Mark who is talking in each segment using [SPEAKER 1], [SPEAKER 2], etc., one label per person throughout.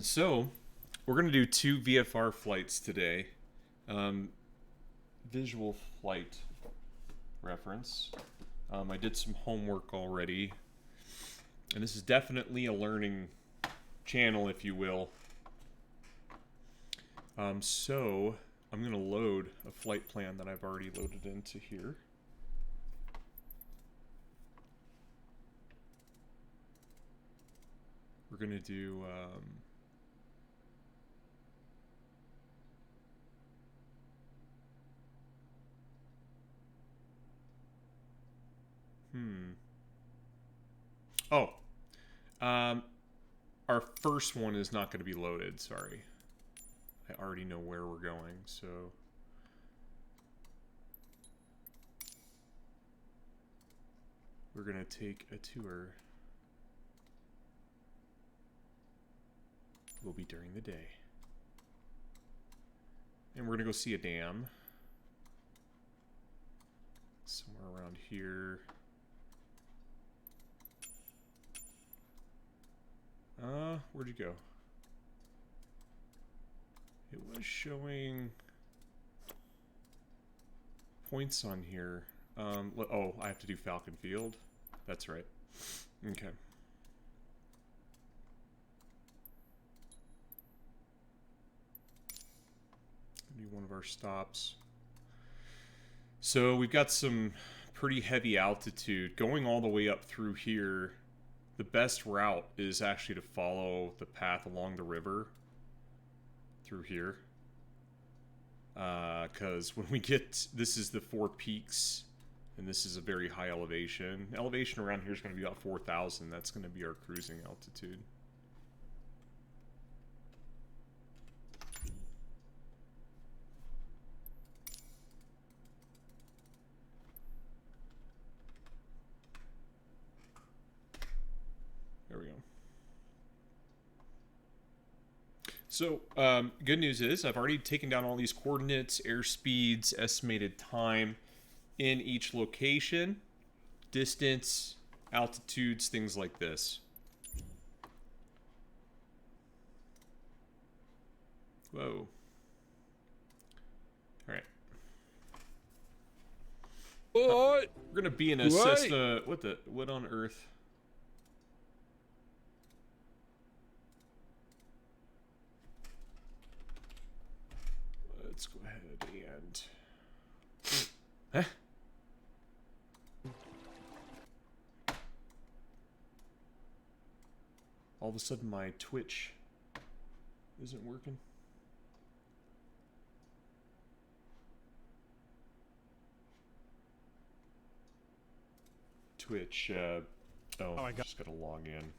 [SPEAKER 1] So, we're going to do two VFR flights today. Um, Visual flight reference. I did some homework already, and this is definitely a learning channel, if you will. So, I'm going to load a flight plan that I've already loaded into here. We're going to do... Oh, um, our first one is not going to be loaded, sorry. I already know where we're going, so... We're going to take a tour. Will be during the day. And we're going to go see a dam. Somewhere around here. Where'd you go? It was showing points on here. Oh, I have to do Falcon Field. That's right. Okay. Do one of our stops. So we've got some pretty heavy altitude going all the way up through here. The best route is actually to follow the path along the river through here. Because when we get, this is the Four Peaks, and this is a very high elevation. Elevation around here is going to be about 4,000. That's going to be our cruising altitude. There we go. So, good news is I've already taken down all these coordinates, airspeeds, estimated time in each location, distance, altitudes, things like this. Whoa. All right.
[SPEAKER 2] What?
[SPEAKER 1] We're gonna be in a Cessna. What on earth? Let's go ahead and... Huh? All of a sudden my Twitch isn't working. Twitch, I just gotta log in.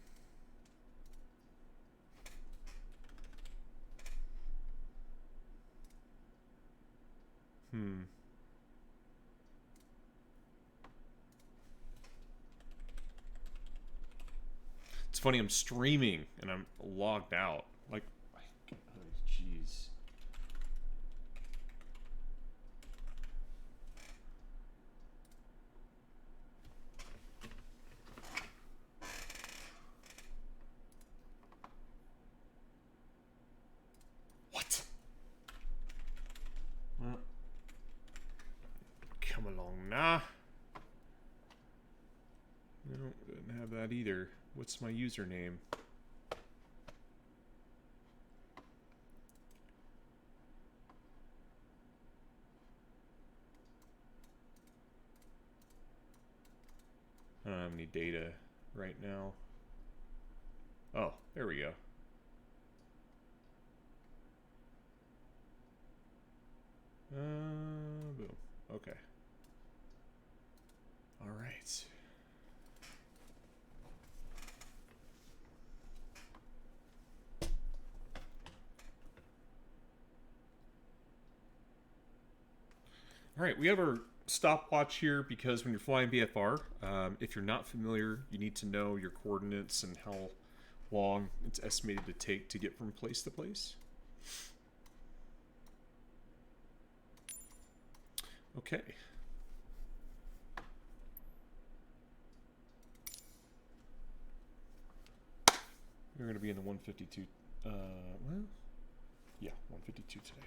[SPEAKER 1] It's funny, I'm streaming and I'm logged out. Like, jeez. What? Well, come along now. No, didn't have that either. What's my username? I don't have any data right now. Oh, there we go. Boom. Okay. All right. All right, we have our stopwatch here because when you're flying VFR, if you're not familiar, you need to know your coordinates and how long it's estimated to take to get from place to place. Okay. We're going to be in the 152. Well, yeah, 152 today.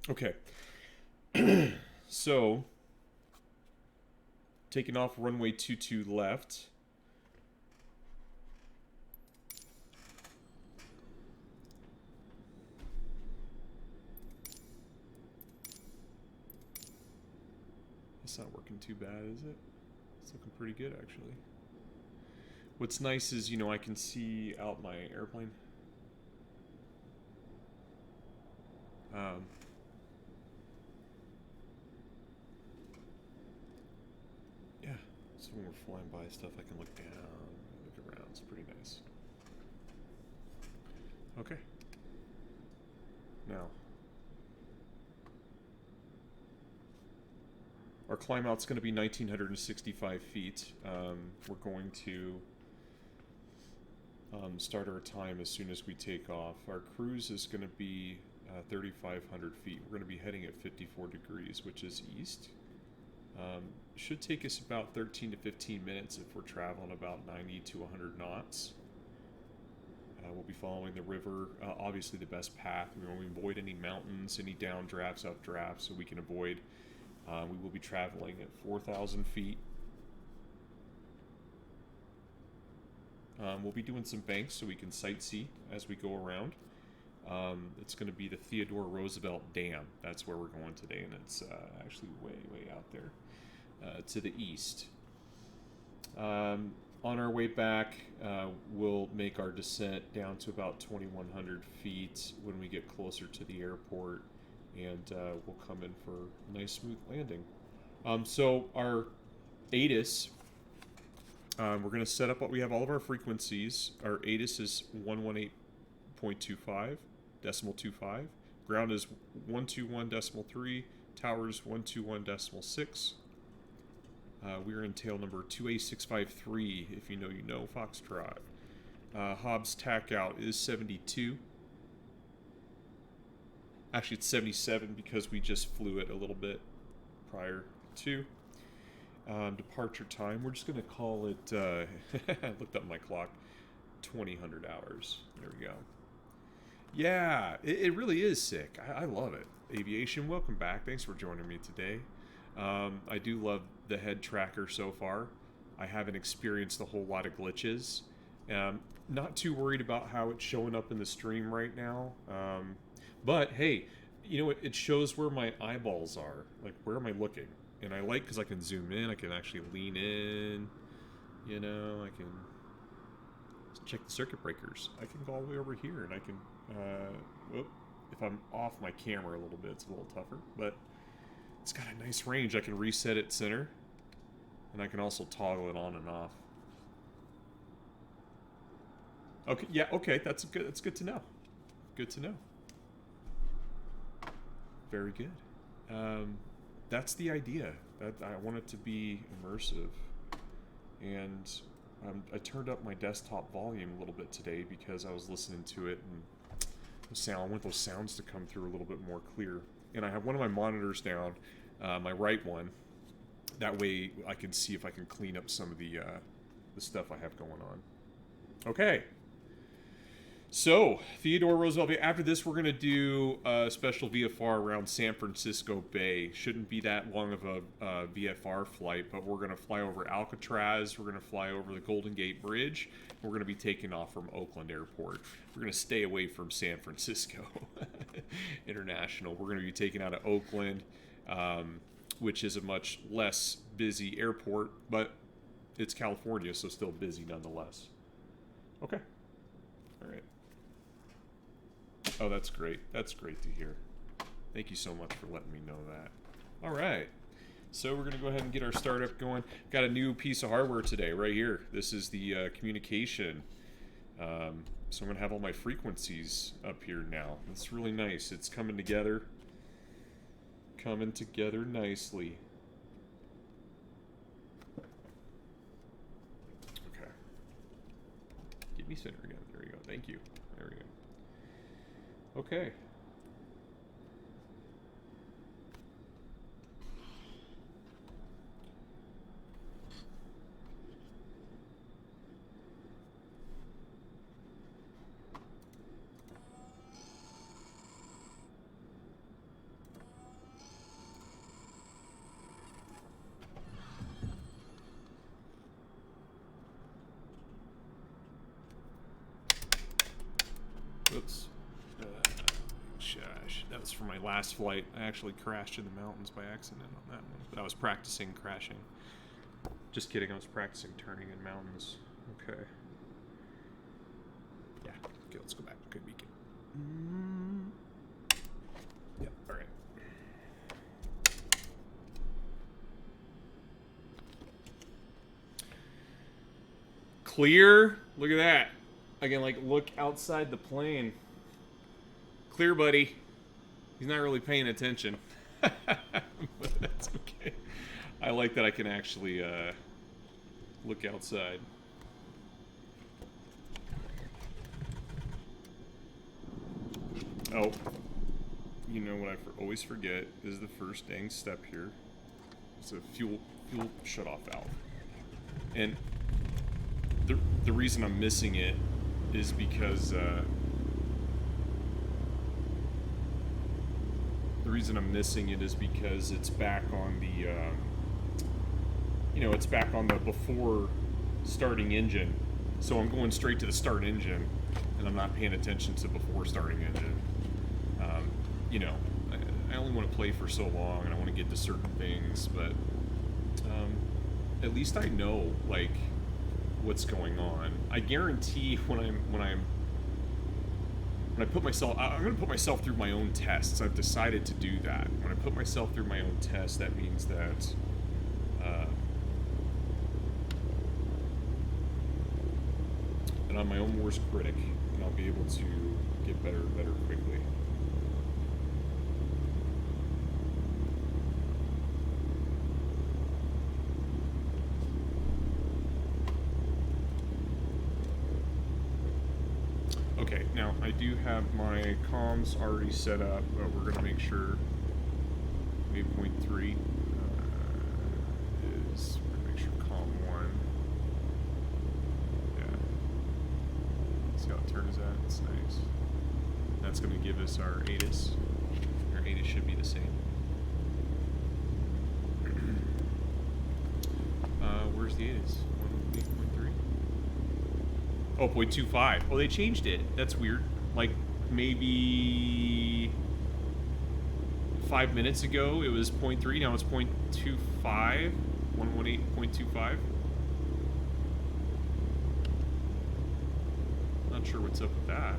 [SPEAKER 1] Okay. So, taking off runway 22 left. It's not working too bad, is it? It's looking pretty good, actually. What's nice is, you know, I can see out my airplane. Yeah, so when we're flying by stuff, I can look down, look around. It's pretty nice. Okay. Now, our climb out's going to be 1,965 feet. We're going to start our time as soon as we take off. Our cruise is going to be 3,500 feet. We're going to be heading at 54 degrees, which is east. Should take us about 13 to 15 minutes if we're traveling about 90 to 100 knots. We'll be following the river, obviously the best path. We want to avoid any mountains, any downdrafts, updrafts, so we can avoid. We will be traveling at 4,000 feet. We'll be doing some banks so we can sightsee as we go around. It's going to be the Theodore Roosevelt Dam. That's where we're going today, and it's actually way, way out there to the east. On our way back, we'll make our descent down to about 2,100 feet when we get closer to the airport, and we'll come in for a nice smooth landing. So our ATIS, we're going to set up what we have all of our frequencies. Our ATIS is 118.25, decimal 25. Ground is 121.3. Towers 121.6. We're in tail number 2A653, if you know, Foxtrot. Hobbs tack out is 72. Actually, it's 77 because we just flew it a little bit prior to. Departure time, we're just going to call it, I looked up my clock, 2000 hours. There we go. Yeah, it really is sick. I love it. Aviation, welcome back. Thanks for joining me today. I do love the head tracker so far. I haven't experienced a whole lot of glitches. Not too worried about how it's showing up in the stream right now. But hey, you know, it shows where my eyeballs are. Like, where am I looking? And I like because I can zoom in. I can actually lean in. You know, I can check the circuit breakers. I can go all the way over here, and I can. If I'm off my camera a little bit, it's a little tougher. But it's got a nice range. I can reset it center, and I can also toggle it on and off. Okay, yeah, okay, that's good. That's good to know. Good to know. Very good. That's the idea. I want it to be immersive, and I turned up my desktop volume a little bit today because I was listening to it, and I want those sounds to come through a little bit more clear. And I have one of my monitors down, my right one. That way I can see if I can clean up some of the stuff I have going on. Okay. So, Theodore Roosevelt, after this we're going to do a special VFR around San Francisco Bay. Shouldn't be that long of a VFR flight, but we're going to fly over Alcatraz, we're going to fly over the Golden Gate Bridge, we're going to be taking off from Oakland Airport. We're going to stay away from San Francisco International. We're going to be taking out of Oakland, which is a much less busy airport, but it's California, so still busy nonetheless. Okay. All right. Oh, that's great. That's great to hear. Thank you so much for letting me know that. All right. So we're going to go ahead and get our startup going. Got a new piece of hardware today right here. This is the communication. So I'm going to have all my frequencies up here now. It's really nice. It's coming together. Coming together nicely. Okay. Get me center again. There we go. Thank you. There we go. Okay. notes from my last flight. I actually crashed in the mountains by accident on that one, but I was practicing crashing. Just kidding, I was practicing turning in mountains. Okay. Yeah, okay, let's go back. Good beacon. Yep, alright. Clear? Look at that. I can, like, look outside the plane. Clear, buddy. He's not really paying attention. But that's okay. I like that I can actually look outside. Oh. You know what I always forget is the first dang step here. It's a fuel shutoff valve. And the reason I'm missing it is because it's back on the it's back on the before starting engine. So I'm going straight to the start engine, and I'm not paying attention to before starting engine. I only want to play for so long, and I want to get to certain things, but at least I know like what's going on. I guarantee when I put myself, I'm going to put myself through my own tests. I've decided to do that. When I put myself through my own tests, that means that and I'm my own worst critic, and I'll be able to get better and better quickly. Okay, now I do have my comms already set up, but we're going to make sure waypoint 3 is, we're going to make sure comm 1, yeah, see how it turns out, it's nice. That's going to give us our ATIS. Our ATIS should be the same. Where's the ATIS? 8.3? Oh, 0.25. Oh, they changed it. That's weird. Like, maybe 5 minutes ago it was 0.3, now it's 0.25. 118.25. Not sure what's up with that.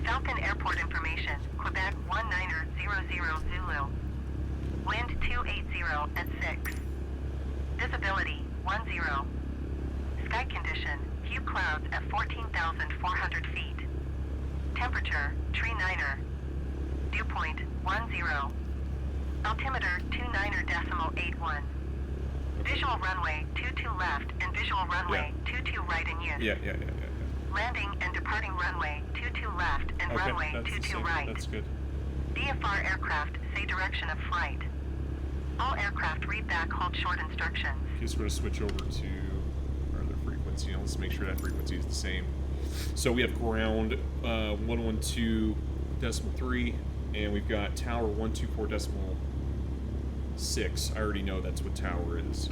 [SPEAKER 2] Falcon Airport information. Quebec 1900 Zulu. Wind 280 at 6. Visibility 10. Sky condition, few clouds at 14,400 feet. Temperature, tree 9er. Dew point 10. Altimeter 29.81. Visual runway 22 left and visual runway 22 right in use.
[SPEAKER 1] Yeah.
[SPEAKER 2] Landing and departing runway 22 left and
[SPEAKER 1] Okay,
[SPEAKER 2] runway
[SPEAKER 1] that's
[SPEAKER 2] 22 right.
[SPEAKER 1] That's good.
[SPEAKER 2] VFR aircraft say direction of flight. All aircraft read back hold short instructions.
[SPEAKER 1] Okay, so we're going to switch over to our other frequency. Let's make sure that frequency is the same. So we have ground 112.3, and we've got tower 124.6. I already know that's what tower is.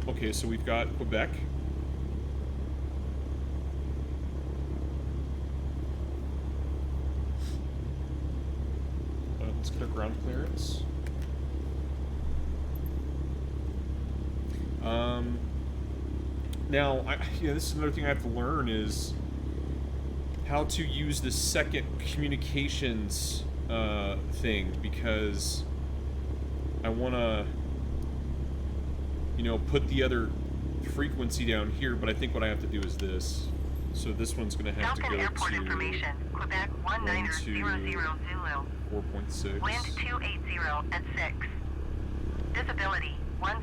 [SPEAKER 1] Okay, so we've got Quebec. Let's get our ground clearance. Now, this is another thing I have to learn is how to use the second communications thing, because I want to, put the other frequency down here, but I think what I have to do is this. So this one's going to have
[SPEAKER 2] Falcon
[SPEAKER 1] to go
[SPEAKER 2] Airport
[SPEAKER 1] to
[SPEAKER 2] information. Quebec 1900 Zulu.
[SPEAKER 1] 4.6.
[SPEAKER 2] Wind 280 at 6. Visibility 10.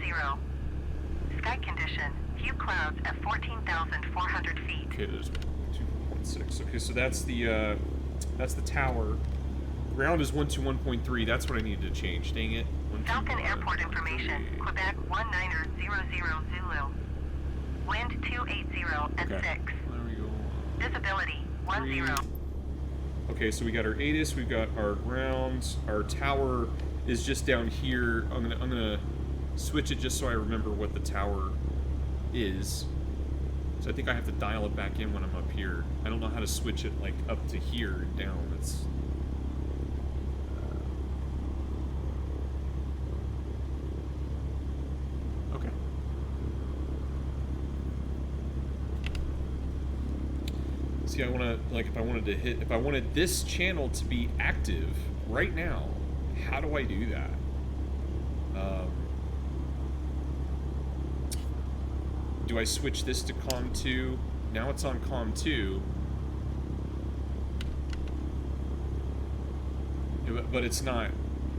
[SPEAKER 2] Sky condition, few clouds at 14,400 feet.
[SPEAKER 1] Okay, there's 2.6. Okay, so that's the tower. Ground is 121.3. That's what I needed to change. Dang it.
[SPEAKER 2] Falcon Airport information. Quebec 1900 Zulu. Wind 280 at 6.
[SPEAKER 1] There we go.
[SPEAKER 2] Visibility 10.
[SPEAKER 1] Okay, so we got our ATIS, we've got our grounds, our tower is just down here. I'm gonna switch it just so I remember what the tower is. So I think I have to dial it back in when I'm up here. I don't know how to switch it like up to here and down. It's okay. See, I want to like if I wanted this channel to be active right now, how do I do that? Do I switch this to COM 2? Now it's on COM 2. But it's not,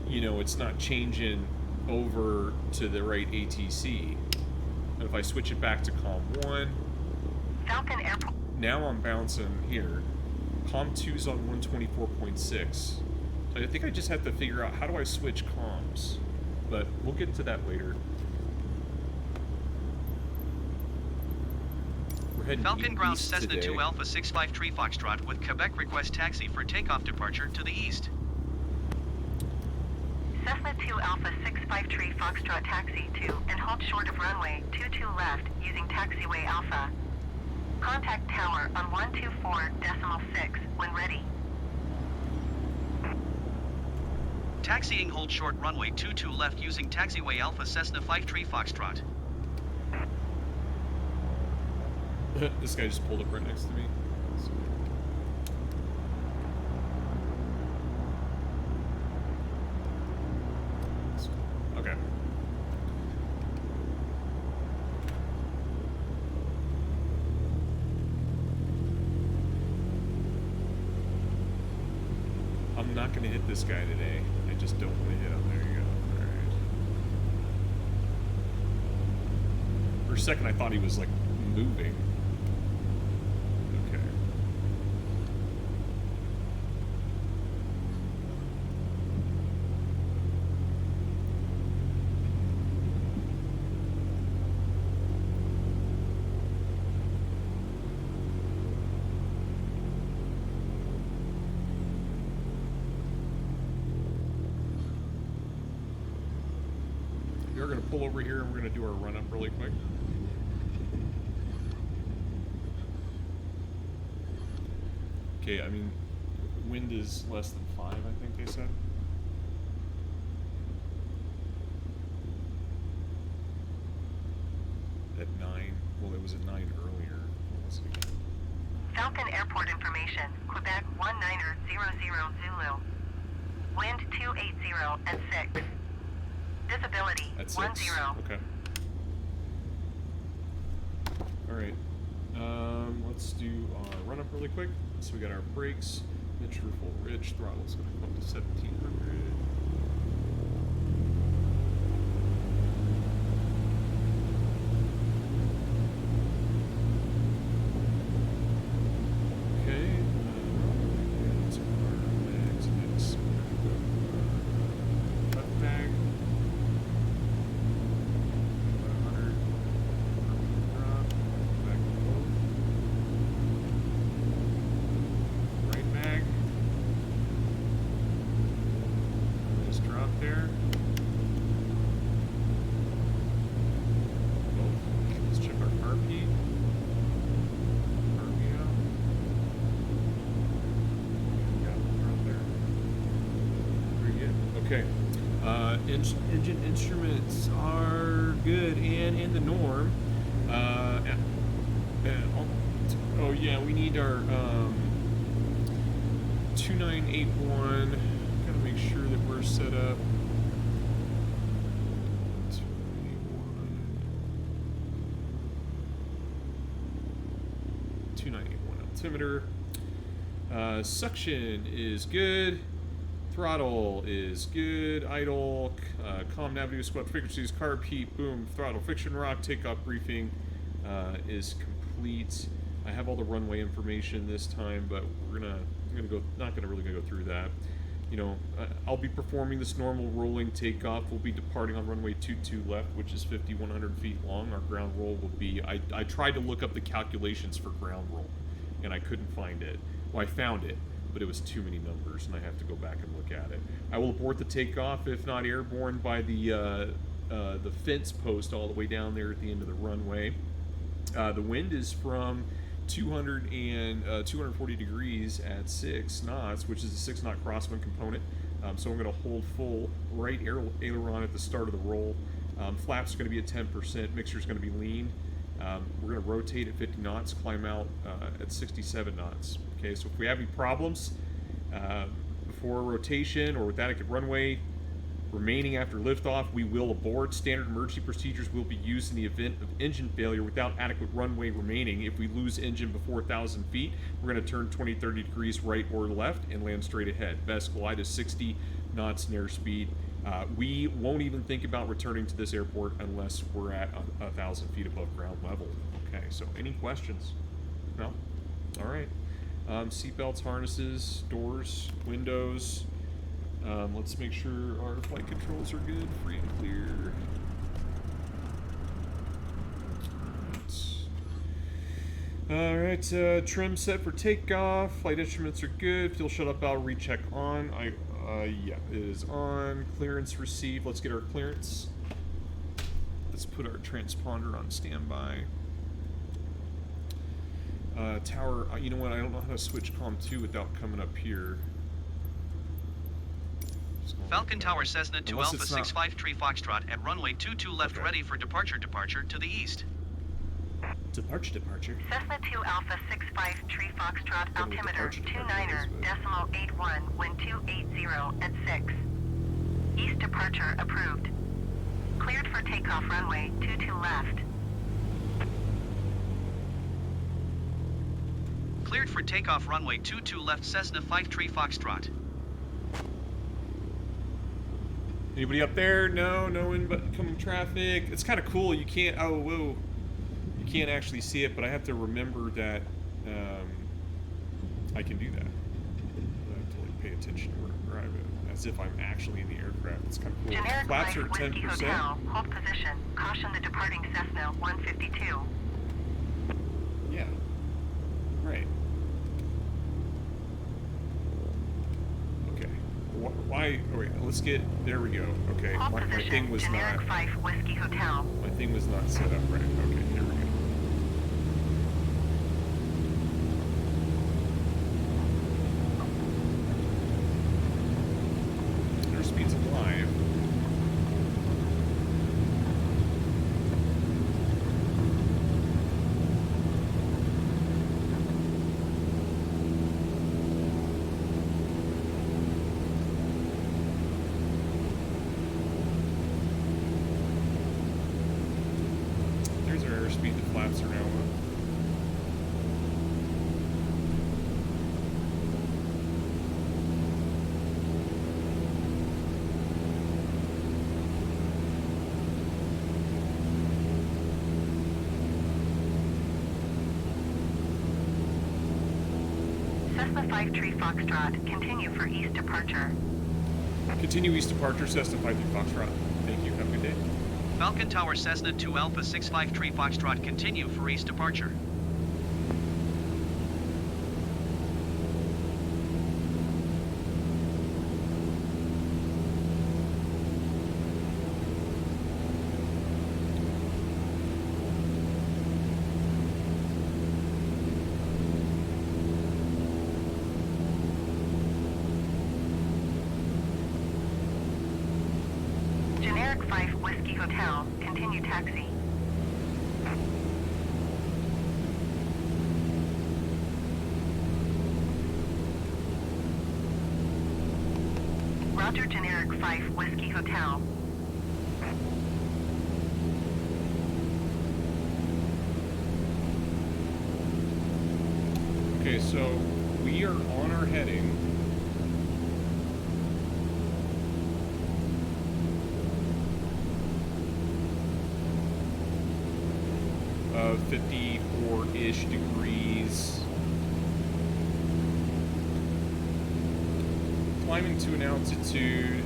[SPEAKER 1] you know, it's not changing over to the right ATC. And if I switch it back to COM 1,
[SPEAKER 2] Falcon Airport.
[SPEAKER 1] Now I'm bouncing here. COM 2's on 124.6. So I think I just have to figure out how do I switch comms. But we'll get to that later.
[SPEAKER 3] Falcon ground Cessna 2 Alpha 653 Foxtrot with Quebec request taxi for takeoff departure to the east.
[SPEAKER 2] Cessna 2 Alpha 653 Foxtrot taxi to and hold short of runway 22 left using taxiway Alpha. Contact tower on 124.6 when ready.
[SPEAKER 3] Taxiing hold short runway 22 left using taxiway Alpha Cessna 53 Foxtrot.
[SPEAKER 1] This guy just pulled up right next to me. Okay. I'm not going to hit this guy today. I just don't want to hit him. There you go. All right. For a second, I thought he was like moving. We're going to pull over here and we're going to do our run up really quick. Okay, I mean, wind is less than 5, I think they said. At 9. Well, it was at 9 earlier. Let's see.
[SPEAKER 2] Falcon Airport information. Quebec 1900 Zulu. Wind 280 at 6. Visibility
[SPEAKER 1] At 6.
[SPEAKER 2] 10.
[SPEAKER 1] Okay. Alright. Let's do our run up really quick. So we got our brakes. Mid full ridge. Throttle's going to come up to 1700. Engine instruments are good and in the norm. Oh yeah, we need our 2981. Gotta make sure that we're set up. 2981 altimeter. Suction is good. Throttle is good. Idle, comm, navigation, squat frequencies, carb heat, boom, throttle, friction rock, takeoff briefing is complete. I have all the runway information this time, but we're gonna not gonna really go through that. You know, I'll be performing this normal rolling takeoff. We'll be departing on runway 22 left, which is 5,100 feet long. Our ground roll will be. I tried to look up the calculations for ground roll, and I couldn't find it. Well, I found it, but it was too many numbers, and I have to go back and look at it. I will abort the takeoff, if not airborne, by the fence post all the way down there at the end of the runway. The wind is from 240 degrees at 6 knots, which is a 6 knot crosswind component. So I'm going to hold full right aileron at the start of the roll. Flaps are going to be at 10%. Mixer is going to be lean. We're going to rotate at 50 knots, climb out at 67 knots. Okay, so if we have any problems before rotation or with adequate runway remaining after liftoff, we will abort. Standard emergency procedures will be used in the event of engine failure without adequate runway remaining. If we lose engine before 1,000 feet, we're going to turn 20-30 degrees right or left and land straight ahead. Best glide is 60 knots in airspeed. We won't even think about returning to this airport unless we're at 1,000 feet above ground level. Okay, so any questions? No? All right. Seatbelts, harnesses, doors, windows. Let's make sure our flight controls are good, free and clear. Alright, trim set for takeoff. Flight instruments are good. Fuel shut-up valve recheck on. Yeah, it is on. Clearance received. Let's get our clearance. Let's put our transponder on standby. Tower, you know what? I don't know how to switch comm 2 without coming up here.
[SPEAKER 3] Falcon Tower Cessna 2 Alpha 653 Foxtrot at runway 22 left, ready for departure to the east.
[SPEAKER 1] Departure.
[SPEAKER 2] Cessna 2 Alpha 653 Foxtrot, altimeter 29.81, wind 280 at 6. East departure approved. Cleared for takeoff, runway 22 left.
[SPEAKER 3] Cleared for takeoff, runway 22 left, Cessna 53 Foxtrot.
[SPEAKER 1] Anybody up there? No incoming traffic. It's kind of cool. You can't. Oh, whoa. You can't actually see it, but I have to remember that I can do that. I have to like pay attention to where I'm at, as if I'm actually in the aircraft. It's kind of cool.
[SPEAKER 2] Generic
[SPEAKER 1] Flaps are at
[SPEAKER 2] Whiskey
[SPEAKER 1] 10%.
[SPEAKER 2] Hotel, hold position. Caution the departing Cessna 152.
[SPEAKER 1] Yeah. Right. Okay. Why? Oh wait. Let's get. There we go. Okay.
[SPEAKER 2] Hold
[SPEAKER 1] My
[SPEAKER 2] position.
[SPEAKER 1] thing was
[SPEAKER 2] Generic
[SPEAKER 1] not.
[SPEAKER 2] 5 Whiskey Hotel.
[SPEAKER 1] My thing was not set up right. Okay. Here we go. Airspeed's alive. There's our airspeed. The flaps are now up.
[SPEAKER 2] Cessna 53 Foxtrot, continue for east departure.
[SPEAKER 1] Continue east departure, Cessna 53 Foxtrot. Thank you. Have a good day.
[SPEAKER 3] Falcon Tower Cessna 2 Alpha 653 Foxtrot, continue for east departure.
[SPEAKER 2] Generic 5 Whiskey Hotel, continue taxi. Roger, Generic 5 Whiskey Hotel.
[SPEAKER 1] Okay, so we are on our heading. Of 54-ish degrees. Climbing to an altitude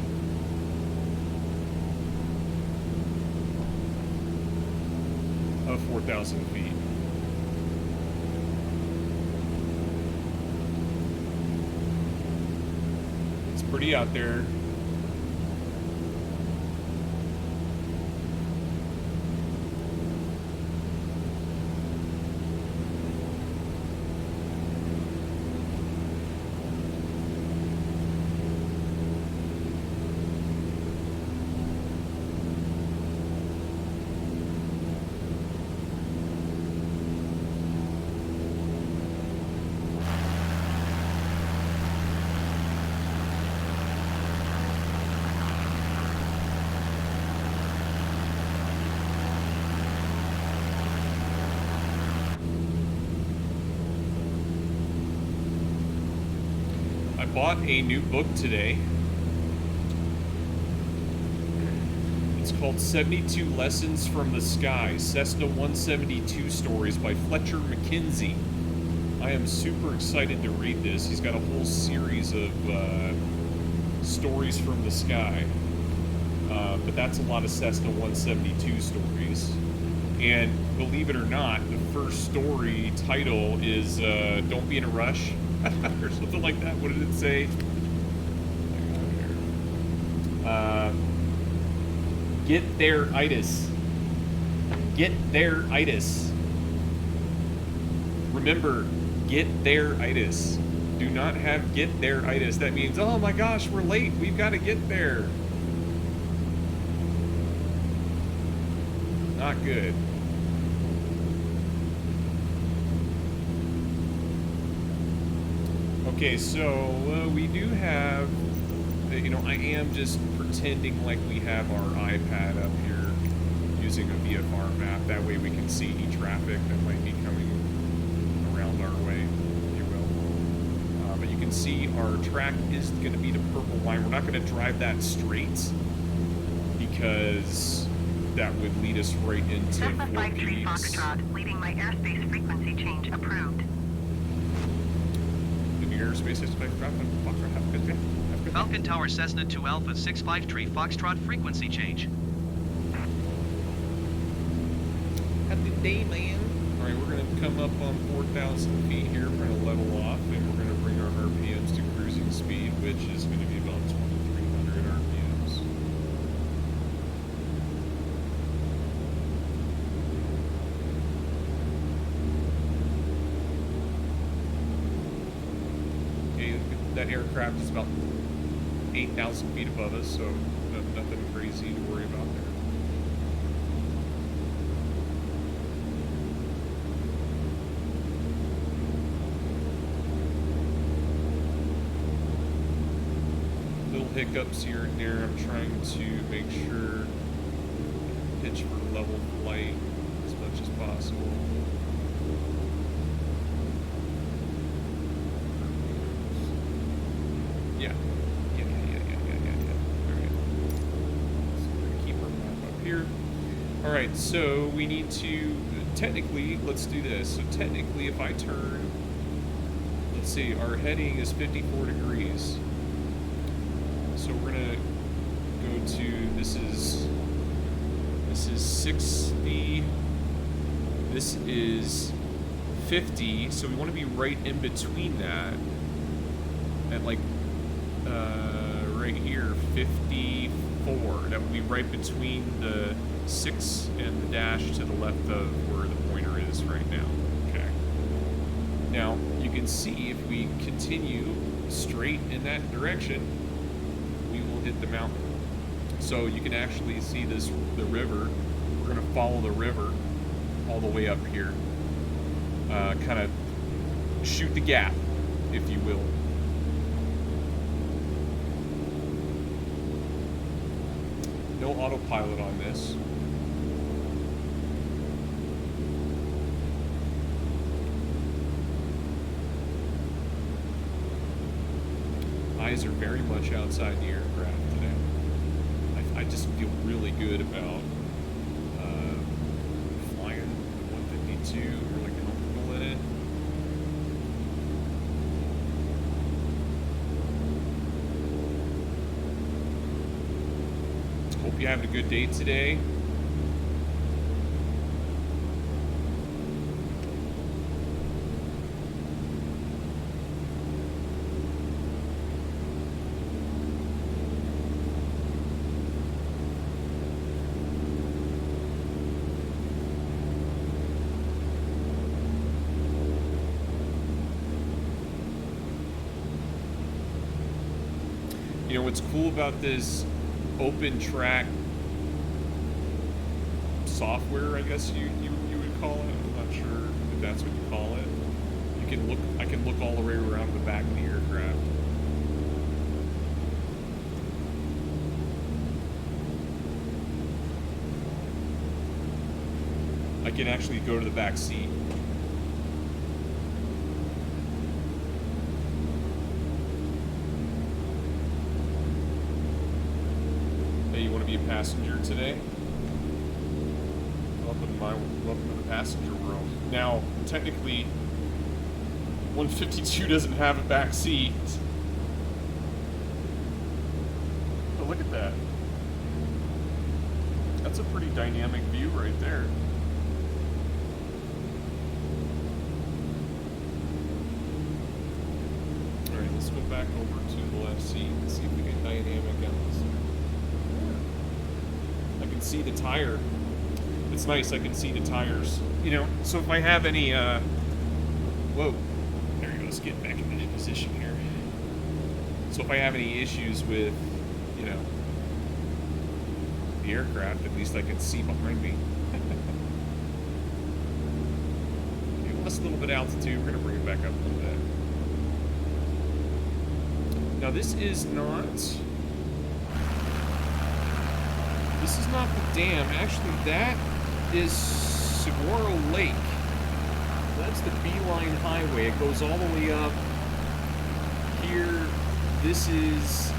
[SPEAKER 1] of 4,000 feet. It's pretty out there. bought a new book today. It's called 72 Lessons from the Sky, Cessna 172 Stories by Fletcher McKenzie. I am super excited to read this. He's got a whole series of stories from the sky. But that's a lot of Cessna 172 stories. And believe it or not, the first story title is Don't Be in a Rush, or something like that. What did it say? Get there-itis. Get there-itis. Remember, get there-itis. Do not have get there-itis. That means, oh my gosh, we're late. We've got to get there. Not good. Okay, so we do have, you know, I am just pretending like we have our iPad up here using a VFR map. That way we can see any traffic that might be coming around our way, if you will. But you can see our track is going to be the purple line. We're not going to drive that straight because that would lead us right into
[SPEAKER 2] Cessna
[SPEAKER 1] Fort
[SPEAKER 2] 53
[SPEAKER 1] Reeves.
[SPEAKER 2] Foxtrot, leaving my airspace frequency change approved.
[SPEAKER 1] Airspace expect have a good day.
[SPEAKER 3] Falcon Tower Cessna 2 Alpha 653 Foxtrot frequency change.
[SPEAKER 1] Have a good day, man. Alright, we're going to come up on 4,000 feet here. We're going to level off, and we're going to bring our RPMs to cruising speed, which is going to be about 2,300 RPMs. That aircraft is about 8,000 feet above us, so nothing crazy to worry about there. Little hiccups here and there. I'm trying to make sure pitch for level flight as much as possible. Yeah. There we go. So we're gonna keep our map up here. Alright, so we need to, technically, let's do this. So technically, if I turn, let's see, our heading is 54 degrees. So we're gonna go to, this is 60, this is 50, so we want to be right in between that, at like, right here, 54. That would be right between the 6 and the dash to the left of where the pointer is right now. Okay. Now, you can see if we continue straight in that direction, we will hit the mountain. So you can actually see this, the river. We're going to follow the river all the way up here. Kind of shoot the gap, if you will. No autopilot on this. Eyes are very much outside the aircraft today. I just feel really good about flying the 152, really comfortable in it. Hope you're having a good day today. You know what's cool about this open track software, I guess you would call it. I'm not sure if that's what you call it. You can look, I can look all the way around the back of the aircraft. I can actually go to the back seat. be a passenger today. Welcome to the passenger world. Now, technically, 152 doesn't have a back seat. But look at that. That's a pretty dynamic view right there. Alright, let's go back over to the left seat and see if we get dynamic on this. Yeah. I can see the tire. It's nice, I can see the tires. You know, so if I have any, whoa. There you go, let's get back in that position here. So if I have any issues with, you know, the aircraft, at least I can see behind me. Okay, lost a little bit of altitude, we're gonna bring it back up a little bit. Now this is not the dam. Actually, that is Saguaro Lake. That's the Beeline Highway. It goes all the way up here. This is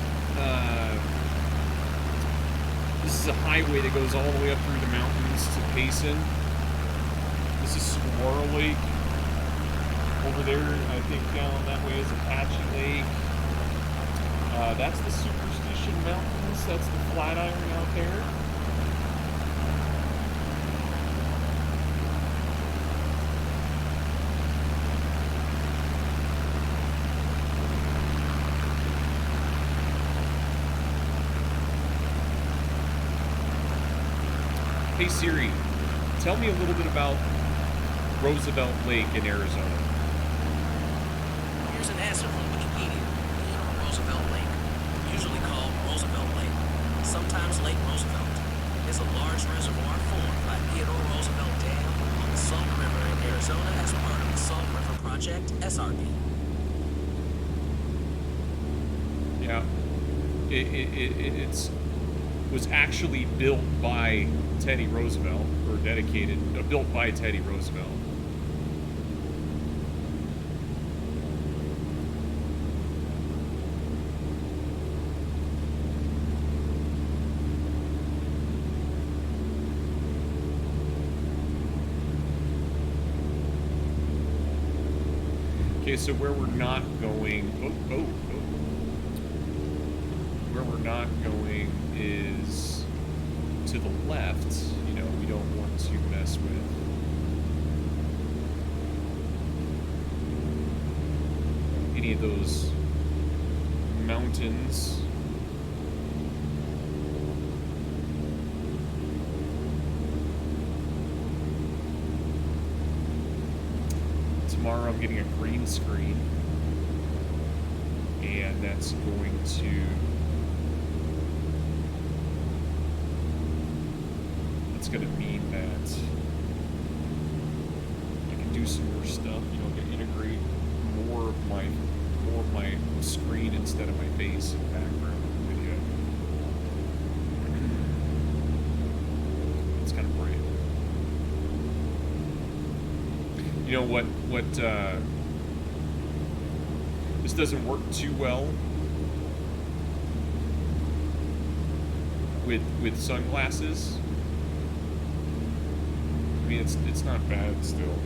[SPEAKER 1] a highway that goes all the way up through the mountains to Payson. This is Saguaro Lake. Over there, I think down that way is Apache Lake. That's the Superstition Mountains. That's the Flatiron out there. Hey Siri, tell me a little bit about Roosevelt Lake in Arizona.
[SPEAKER 4] Here's an answer from Wikipedia. Roosevelt Lake, usually called Roosevelt Lake, sometimes Lake Roosevelt, is a large reservoir formed by Theodore Roosevelt Dam on the Salt River in Arizona as part of the Salt River Project, SRP.
[SPEAKER 1] Yeah, it's was actually built by Teddy Roosevelt, or built by Teddy Roosevelt. Okay, so where we're not going, where we're not going is to the left. You know, we don't want to mess with any of those mountains. Tomorrow I'm getting a green screen, and that's going to mean that I can do some more stuff, you know, I can integrate more of my screen instead of my face in the background video. It's kind of bright. You know what this doesn't work too well with sunglasses. I mean, it's not bad still,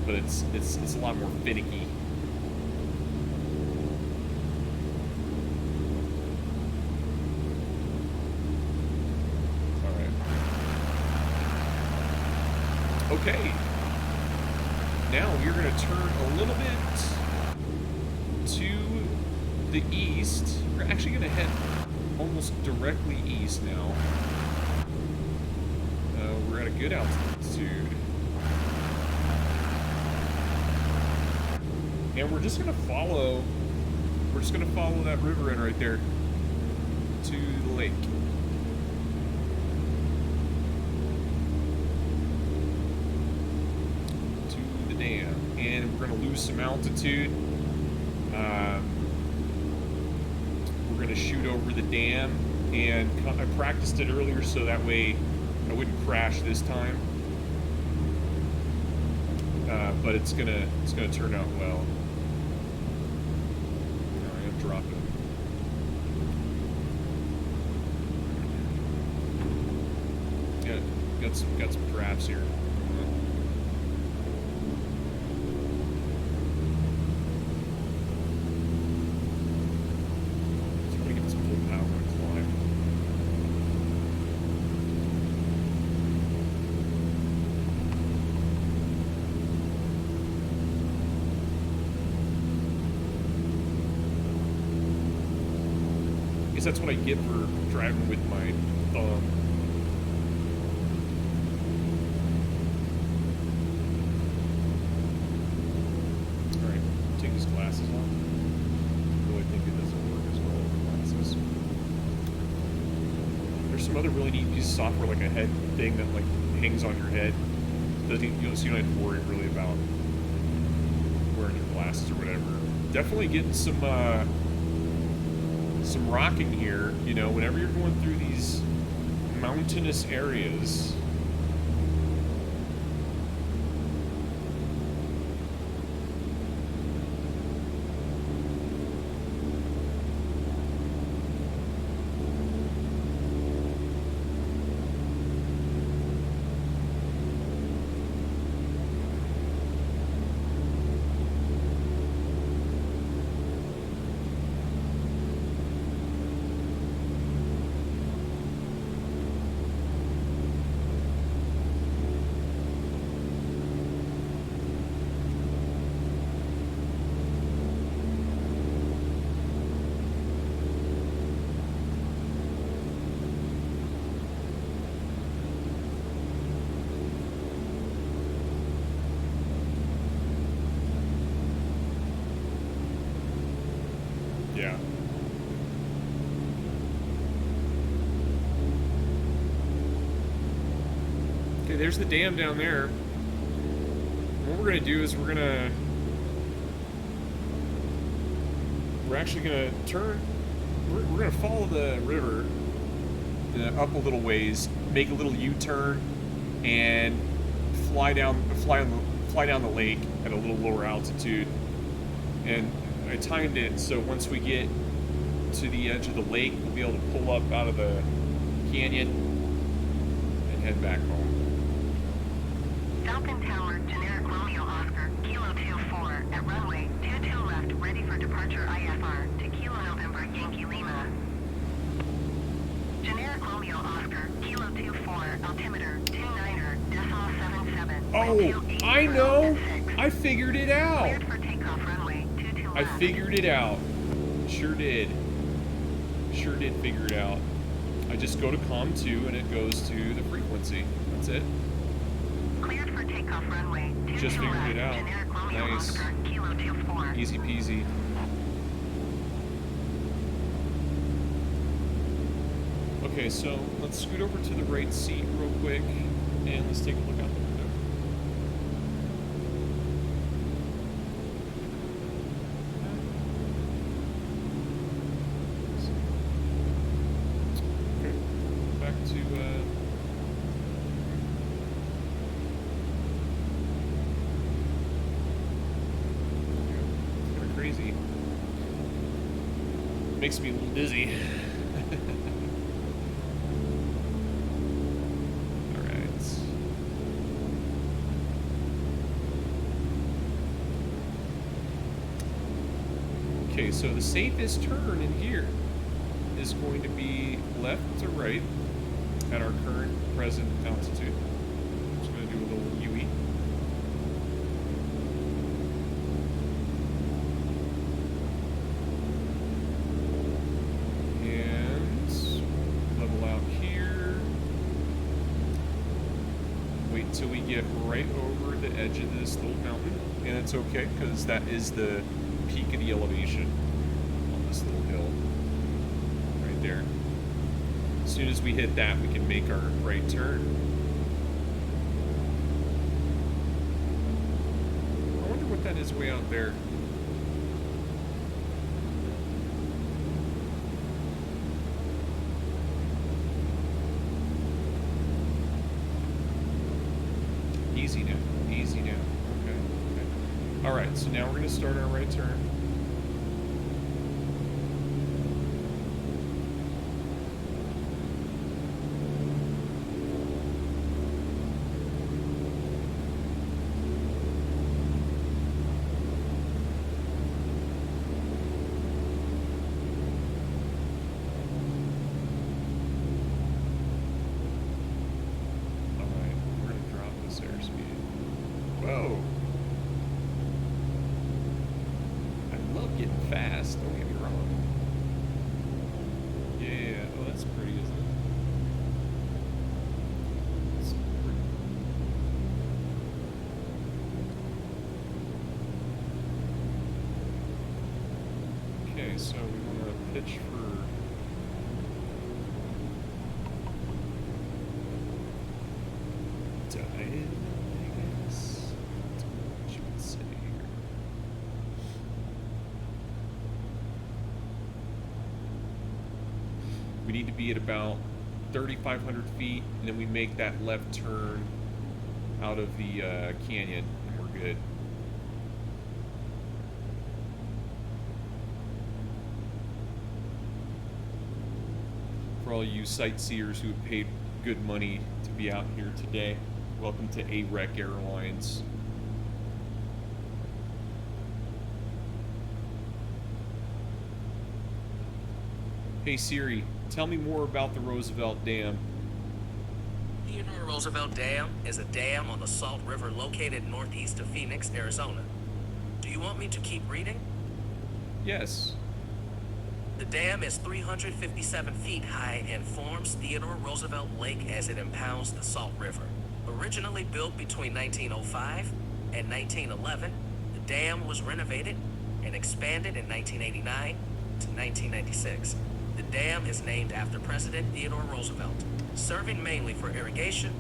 [SPEAKER 1] but it's a lot more finicky. All right. Okay. Now we're going to turn a little bit to the east. We're actually going to head almost directly east now. We're at a good altitude. And we're just gonna follow that river in right there to the lake. To the dam. And we're gonna lose some altitude. We're gonna shoot over the dam, and I practiced it earlier so that way I wouldn't crash this time, but it's gonna turn out well. All right, I'm dropping. got some drafts here. So we get this full power and climb. I guess that's what I get for driving with my thumb. Alright, take these glasses off. I really think it doesn't work as well with glasses. There's some other really neat piece of software, like a head thing that like hangs on your head. So you don't have to worry really about wearing your glasses or whatever. Definitely getting some rocking here, you know, whenever you're going through these mountainous areas. Yeah. Okay, there's the dam down there. What we're gonna do is we're actually gonna turn. We're gonna follow the river up a little ways, make a little U-turn, and fly down the lake at a little lower altitude. And I timed it so once we get to the edge of the lake, we'll be able to pull up out of the canyon and head back home.
[SPEAKER 2] Falcon Tower, generic Romeo Oscar, Kilo 24, at runway 22 left, ready for departure IFR to Kilo November Yankee Lima. Generic Romeo Oscar, Kilo 24, altimeter 29er.77.
[SPEAKER 1] Oh, I know! I figured it out!
[SPEAKER 2] Cleared for takeoff runway 22 left.
[SPEAKER 1] I figured it out. Sure did. Sure did figure it out. I just go to COM 2 and it goes to the frequency. That's it.
[SPEAKER 2] Cleared for takeoff runway 22
[SPEAKER 1] Just figured
[SPEAKER 2] left,
[SPEAKER 1] it out.
[SPEAKER 2] generic Romeo
[SPEAKER 1] Nice.
[SPEAKER 2] Oscar, Kilo 24.
[SPEAKER 1] Easy peasy. Okay, so let's scoot over to the right seat real quick and let's take a look out the window. Okay, back to it's kind of crazy. Makes me a little dizzy. Okay, so the safest turn in here is going to be left to right at our current present altitude. I'm just going to do a little UE. And level out here. Wait till we get right over the edge of this little mountain. And it's okay, because that is the peak of the elevation on this little hill right there. As soon as we hit that, we can make our right turn. I wonder what that is way out there. Easy now. Easy now. Okay. Alright, so now we're going to start our right turn. dive, I guess. That's what you would say here. We need to be at about 3,500 feet, and then we make that left turn out of the canyon, and we're good. For all you sightseers who have paid good money to be out here today, welcome to AREC Airlines. Hey Siri, tell me more about the Roosevelt Dam.
[SPEAKER 4] Theodore Roosevelt Dam is a dam on the Salt River located northeast of Phoenix, Arizona. Do you want me to keep reading?
[SPEAKER 1] Yes.
[SPEAKER 4] The dam is 357 feet high and forms Theodore Roosevelt Lake as it impounds the Salt River. Originally built between 1905 and 1911, the dam was renovated and expanded in 1989 to 1996. The dam is named after President Theodore Roosevelt, serving mainly for irrigation,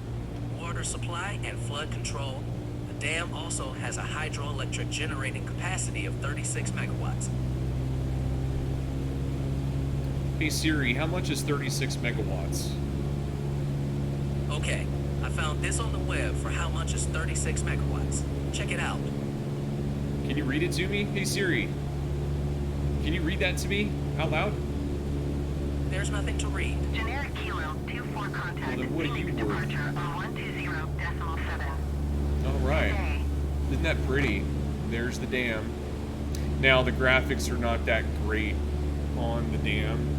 [SPEAKER 4] water supply, and flood control. The dam also has a hydroelectric generating capacity of 36 megawatts.
[SPEAKER 1] Hey Siri, how much is 36 megawatts?
[SPEAKER 4] Okay, I found this on the web for how much is 36 megawatts. Check it out.
[SPEAKER 1] Can you read it to me? Hey Siri, can you read that to me out loud?
[SPEAKER 4] There's nothing to read.
[SPEAKER 2] Generic Kilo 24 contact.
[SPEAKER 1] Well, then what do you
[SPEAKER 2] Phoenix
[SPEAKER 1] work?
[SPEAKER 2] departure on 120.7.
[SPEAKER 1] All right.
[SPEAKER 2] Okay.
[SPEAKER 1] Isn't that pretty? There's the dam. Now, the graphics are not that great on the dam.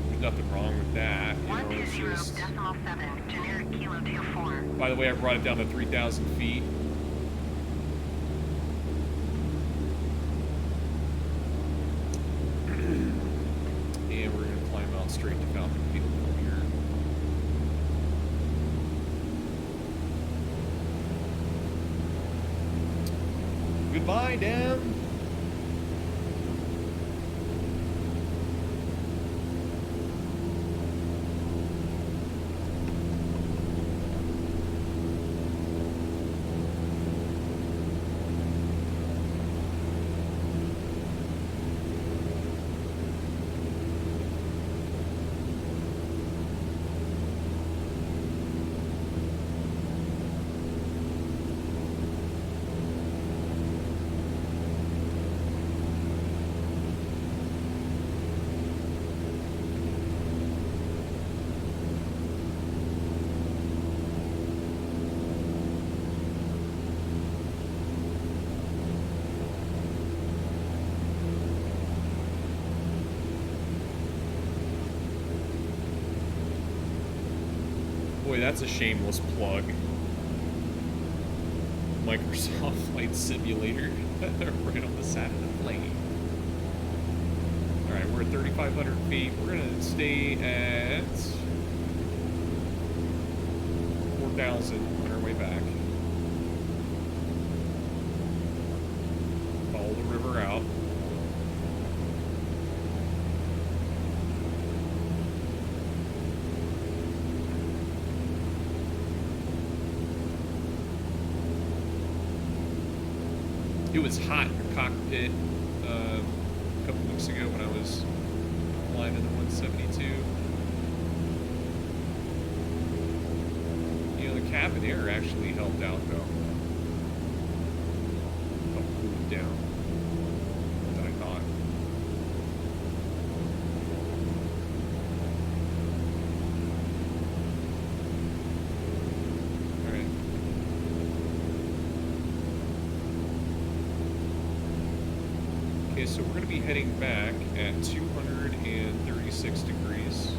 [SPEAKER 1] There's nothing wrong with that. You know, it's just...
[SPEAKER 2] 120.7. Generic Kilo 24.
[SPEAKER 1] By the way, I brought it down to 3,000 feet. And we're going to climb out straight to Falcon Field from here. Goodbye, dam. Boy, that's a shameless plug. Microsoft Flight Simulator right on the side of the plane. Alright, we're at 3,500 feet. We're going to stay at 4,000 on our way back. Follow the river out. It was hot in the cockpit a couple weeks ago when I was flying in the 172. You know, the cabin air actually helped out though. Helped cool it down. Than I thought. Alright. Okay, so we're going to be heading back at 236 degrees.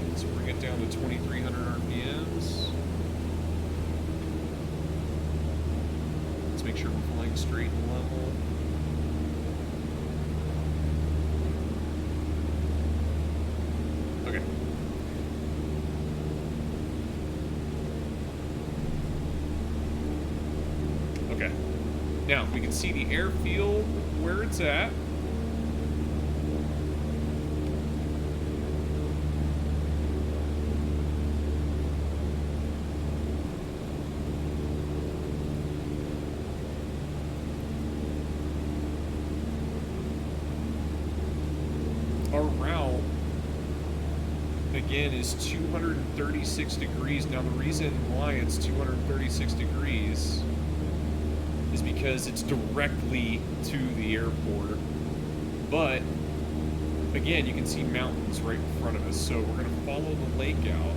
[SPEAKER 1] Let's bring it down to 2,300 RPMs. Let's make sure we're flying straight and level. Okay. Okay. Now, we can see the airfield where it's at. our route, again, is 236 degrees. Now, the reason why it's 236 degrees is because it's directly to the airport. But, again, you can see mountains right in front of us. So we're going to follow the lake out.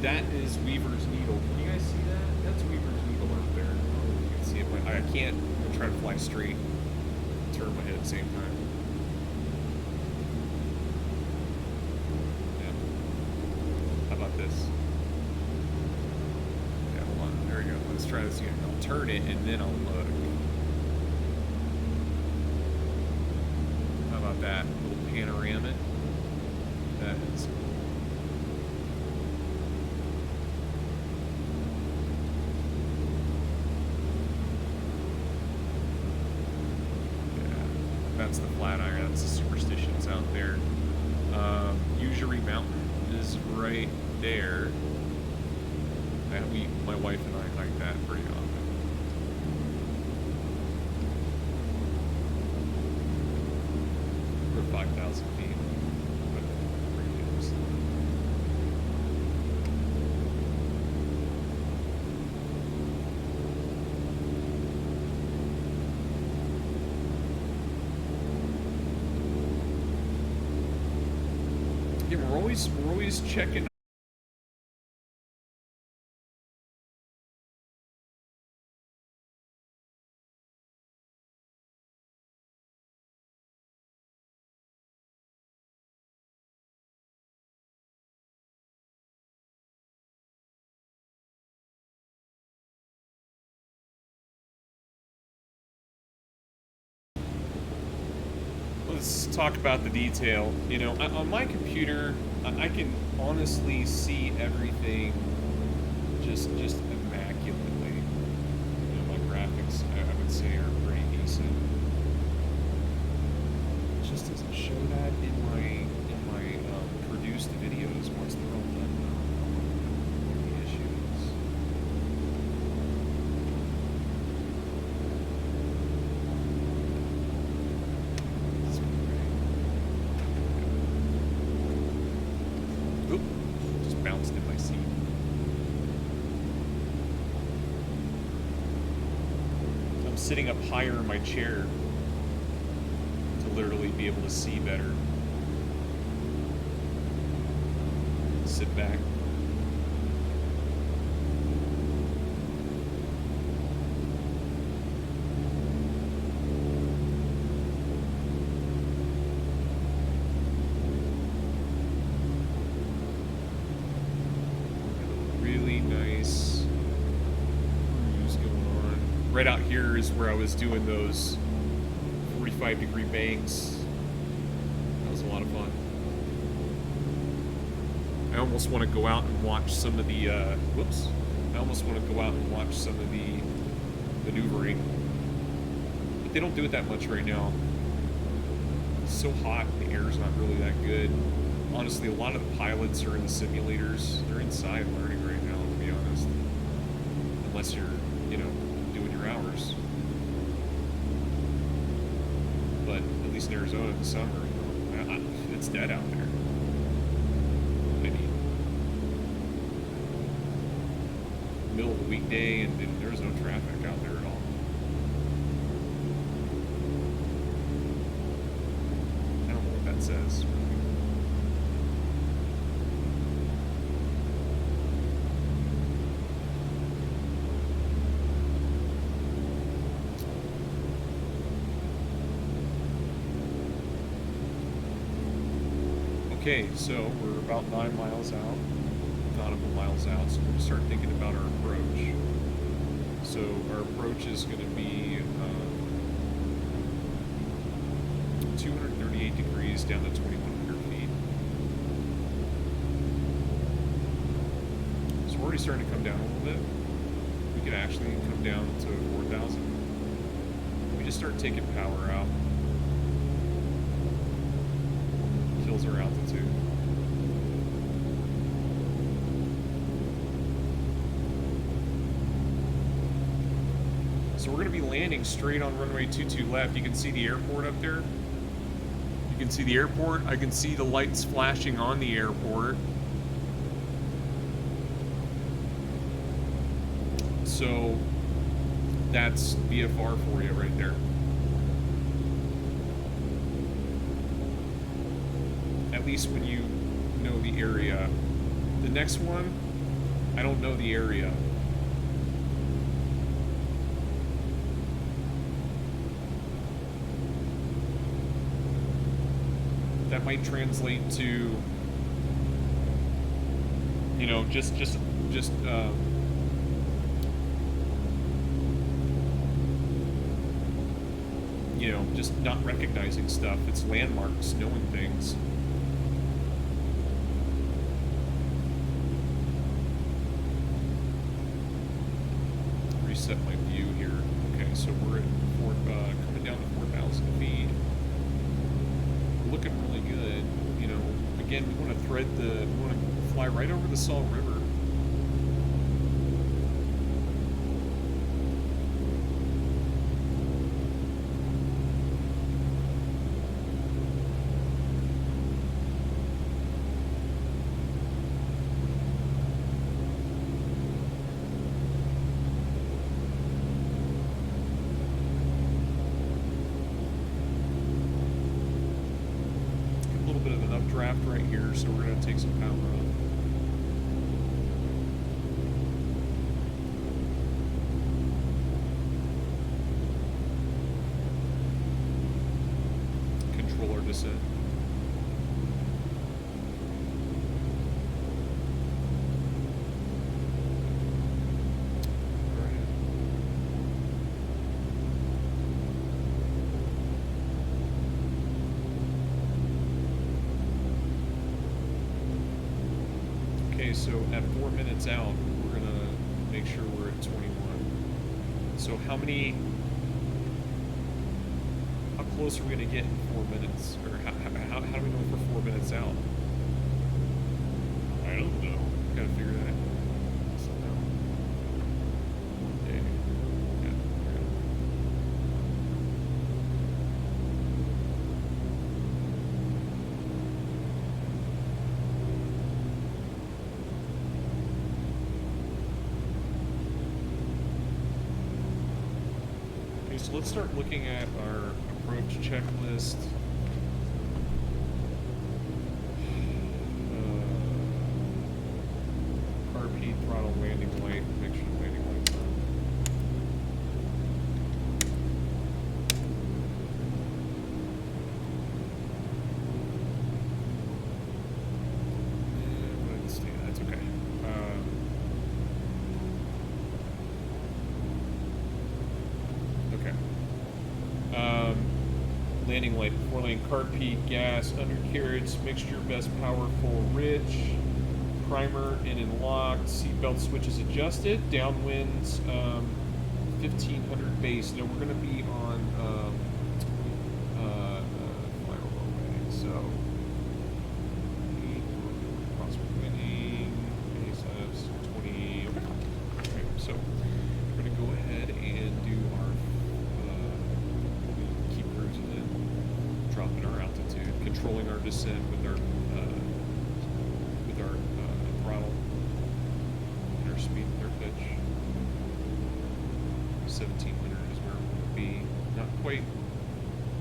[SPEAKER 1] That is Weaver's Needle. Can you guys see that? That's Weaver's Needle up there. I don't know if you can see it, but I can't. I'm gonna try to fly straight, turn my head at the same time. Yeah. How about this? Yeah, hold on. There we go. Let's try this again. I'll turn it and then I'll look. How about that? A little panoramic. That is cool. That's the Flatiron. That's the Superstitions out there. Usury Mountain is right there. My wife and I hike that pretty often. We're 5,000 feet. But pretty close. Yeah, we're always checking. Let's talk about the detail. You know, on my computer, I can honestly see everything just immaculately. You know, my graphics, I would say, are pretty decent. It just doesn't show that in my produced videos once they're all done. The issues. Oop, just bounced in my seat. I'm sitting up higher in my chair to literally be able to see better. Sit back. Really nice cruise going on. Right out here is where I was doing those 45-degree banks. That was a lot of fun. I almost want to go out and watch some of the, I almost want to go out and watch some of the maneuvering. But they don't do it that much right now. It's so hot, the air's not really that good. Honestly, a lot of the pilots are in the simulators. They're inside learning right now, to be honest. Unless you're, you know, doing your hours. But at least in Arizona in the summer, you know, it's dead out there. Middle of the weekday, and there's no traffic out there at all. I don't know what that says. Okay, so we're about 9 miles out. Nautical miles out, so we're going to start thinking about our approach. So our approach is going to be 238 degrees down to 2,100 feet. So we're already starting to come down a little bit. we could actually come down to 4,000. We just start taking power out. Kills our altitude. So we're going to be landing straight on runway 22 left. You can see the airport up there. You can see the airport. I can see the lights flashing on the airport. So that's VFR for you right there. At least when you know the area. The next one, I don't know the area. That might translate to, you know, just you know, just not recognizing stuff. It's landmarks, knowing things. Reset my view here. Okay, so we're at coming down to 4,000 feet. We're looking really good. You know, again, we want to we want to fly right over the Salt River. Draft right here, so we're going to take some power off. Control our descent. So at 4 minutes out, we're gonna make sure we're at 21. So how close are we gonna get in 4 minutes? Or how do we know if we're 4 minutes out? I don't know. Gotta figure that out. Okay. Yeah. So let's start looking at our approach checklist. RP, throttle, landing light, make sure the landing light's on. That's okay. Landing light, 4-lane carpet, gas, undercarriage, mixture, best power, full rich, primer in and locked, seatbelt switch is adjusted, downwinds, 1500 base. Now we're going to be on final runway, so crosswind winning, ASF's 20. Okay, so we're going to go ahead and do our dropping our altitude, controlling our descent with our throttle, and our speed and our pitch. 1700 is where we'll be. Not quite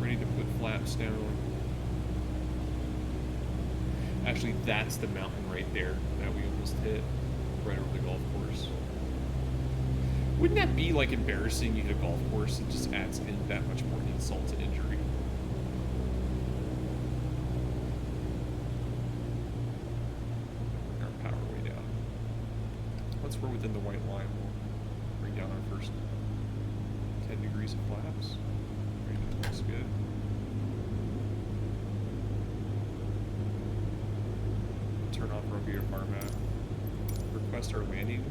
[SPEAKER 1] ready to put flaps down. Actually, that's the mountain right there that we almost hit, right over the golf course. Wouldn't that be like embarrassing? You hit a golf course, it just adds in that much more insult to injury. We're within the white line, we'll bring down our first 10 degrees of flaps. Right, that looks good. Turn off our VFR map. Request our landing.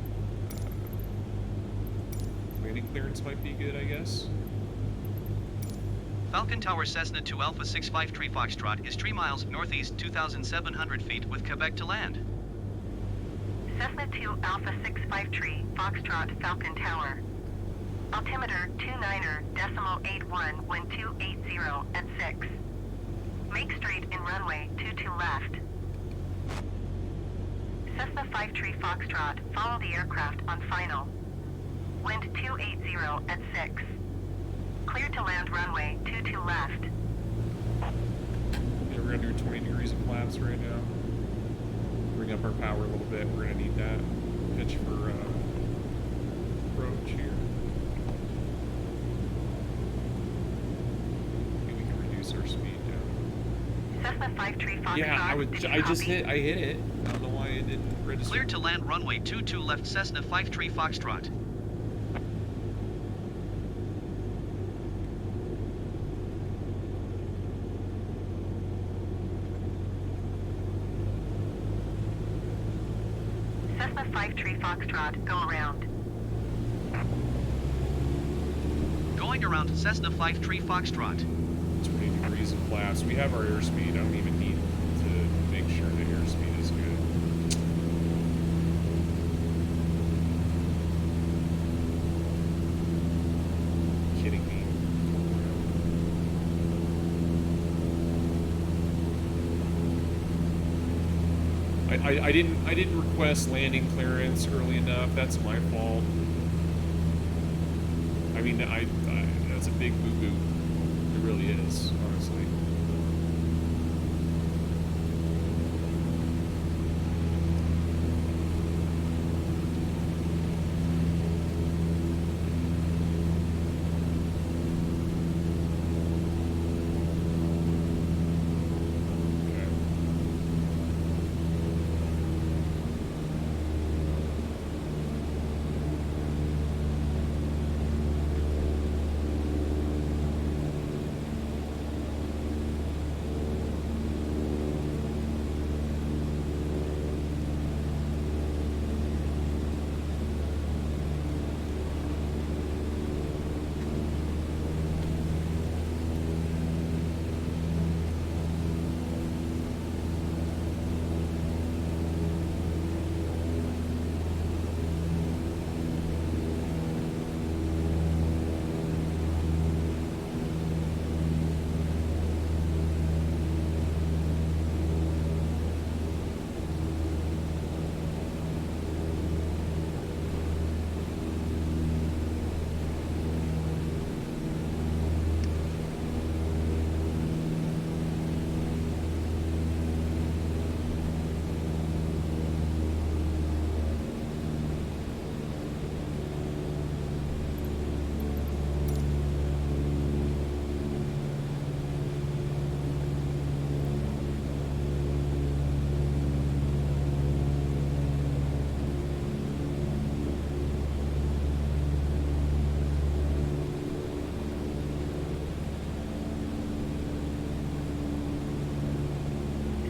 [SPEAKER 1] landing clearance might be good, I guess.
[SPEAKER 3] Falcon Tower Cessna 2 Alpha 653 Foxtrot is 3 miles northeast 2,700 feet with Quebec to land.
[SPEAKER 2] Cessna 2 Alpha 653 Foxtrot Falcon Tower. Altimeter 29.81, wind 280 at 6. Make straight in runway 22 left. Cessna 53 Foxtrot, follow the aircraft on final. Wind 280 at 6. Clear to land runway 22 left.
[SPEAKER 1] Yeah, we're gonna do 20 degrees of flaps right now. Bring up our power a little bit. We're gonna need that. Pitch for approach here. Maybe we can reduce our speed down.
[SPEAKER 2] Cessna 53 Foxtrot.
[SPEAKER 1] Yeah, I hit it. I don't know why it didn't register.
[SPEAKER 3] Clear to land runway 22 left Cessna 53 Foxtrot.
[SPEAKER 2] Cessna 53 Foxtrot, go around.
[SPEAKER 3] Going around Cessna 53 Foxtrot.
[SPEAKER 1] 20 degrees of flaps. We have our airspeed. I don't even need to make sure the airspeed is good. Kidding me. I didn't request landing clearance early enough. That's my fault. I mean, that's a big boo-boo. It really is, honestly.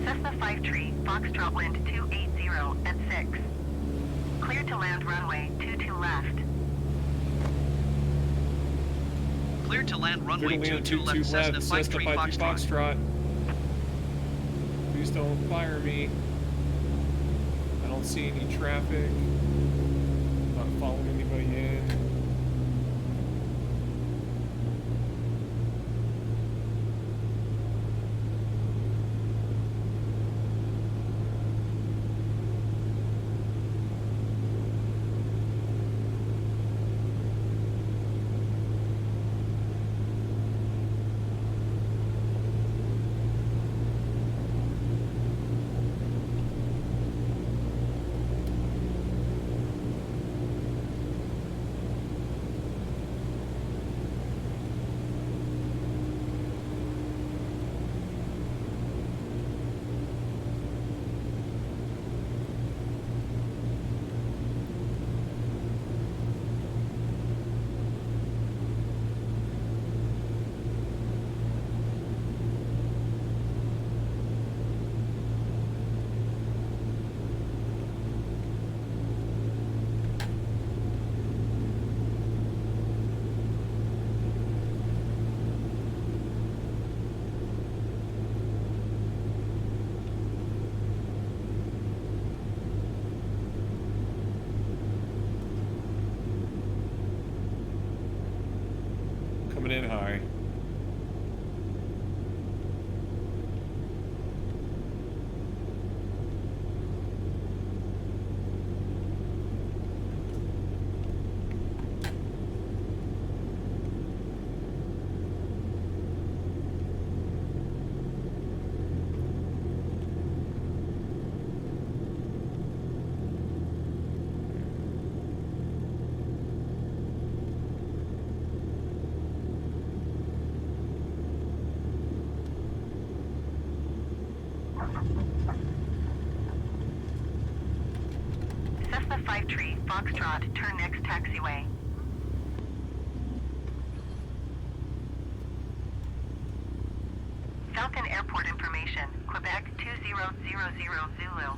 [SPEAKER 2] Cessna 53 Foxtrot, wind 280 at 6. Clear to land runway 22 left.
[SPEAKER 3] Clear to land runway 22 left Cessna 53 Foxtrot.
[SPEAKER 1] Please don't fire me. I don't see any traffic. I'm not following anybody in. coming in high.
[SPEAKER 2] Cessna 53 Foxtrot, turn next taxiway. Falcon Airport information, Quebec 2000 Zulu.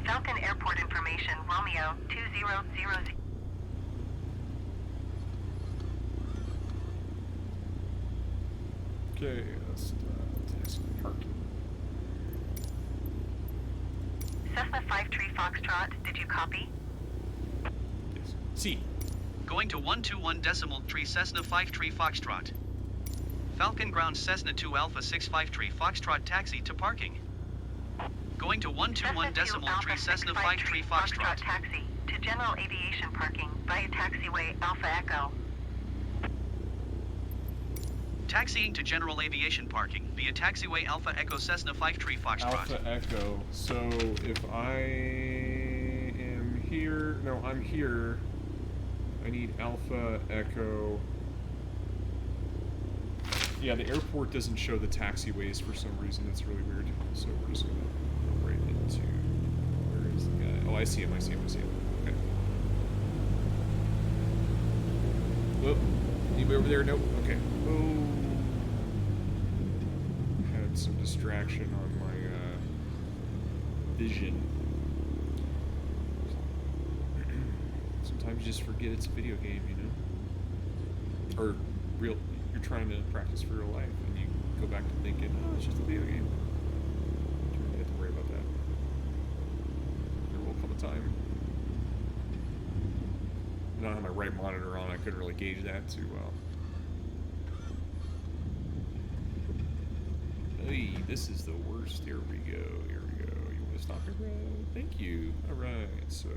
[SPEAKER 2] Falcon Airport information, Romeo 2000.
[SPEAKER 1] Okay, let's test parking.
[SPEAKER 2] Cessna 53 Foxtrot, did you copy?
[SPEAKER 1] Yes. C.
[SPEAKER 3] Going to 121.3 Cessna 53 Foxtrot. Falcon ground Cessna 2 Alpha 653 Foxtrot taxi to parking. Going to 121.3 Cessna 53 Foxtrot.
[SPEAKER 2] Taxi to general aviation parking via taxiway Alpha Echo.
[SPEAKER 3] Taxiing to general aviation parking via taxiway Alpha Echo Cessna 53 Foxtrot.
[SPEAKER 1] Alpha Echo. So if I am here, no, I'm here. I need Alpha Echo. Yeah, the airport doesn't show the taxiways for some reason. That's really weird. So we're just gonna go right into, where is the guy? Oh, I see him. I see him. Okay. Whoop. Anybody over there? Nope. Okay. Oh. Had some distraction on my vision. Sometimes you just forget it's a video game, you know? Or real, you're trying to practice for real life, and you go back to thinking, oh, it's just a video game. You don't have to worry about that. There will come a time. I don't have my right monitor on, I couldn't really gauge that too well. Hey, this is the worst. Here we go. Here we go. You want to stop here, bro? Thank you. Alright, so.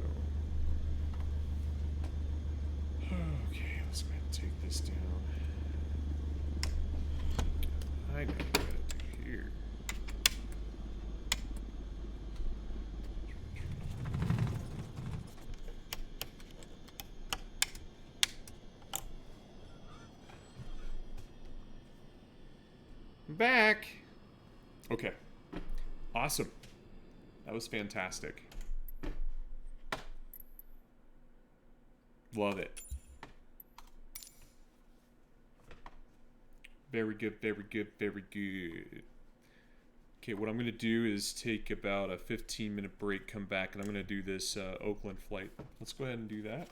[SPEAKER 1] Okay, let's go ahead and take this down. I know what I gotta do here. I'm back. Okay. Awesome. That was fantastic. Love it. Very good, very good, very good. Okay, what I'm going to do is take about a 15-minute break, come back, and I'm going to do this Oakland flight. Let's go ahead and do that.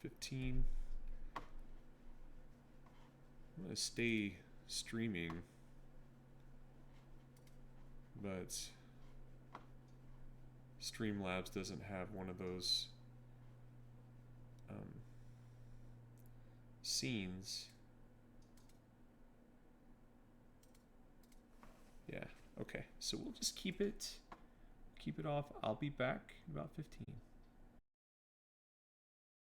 [SPEAKER 1] 15. I'm going to stay streaming, but Streamlabs doesn't have one of those scenes. Yeah, okay. So we'll just keep it off. I'll be back in about 15.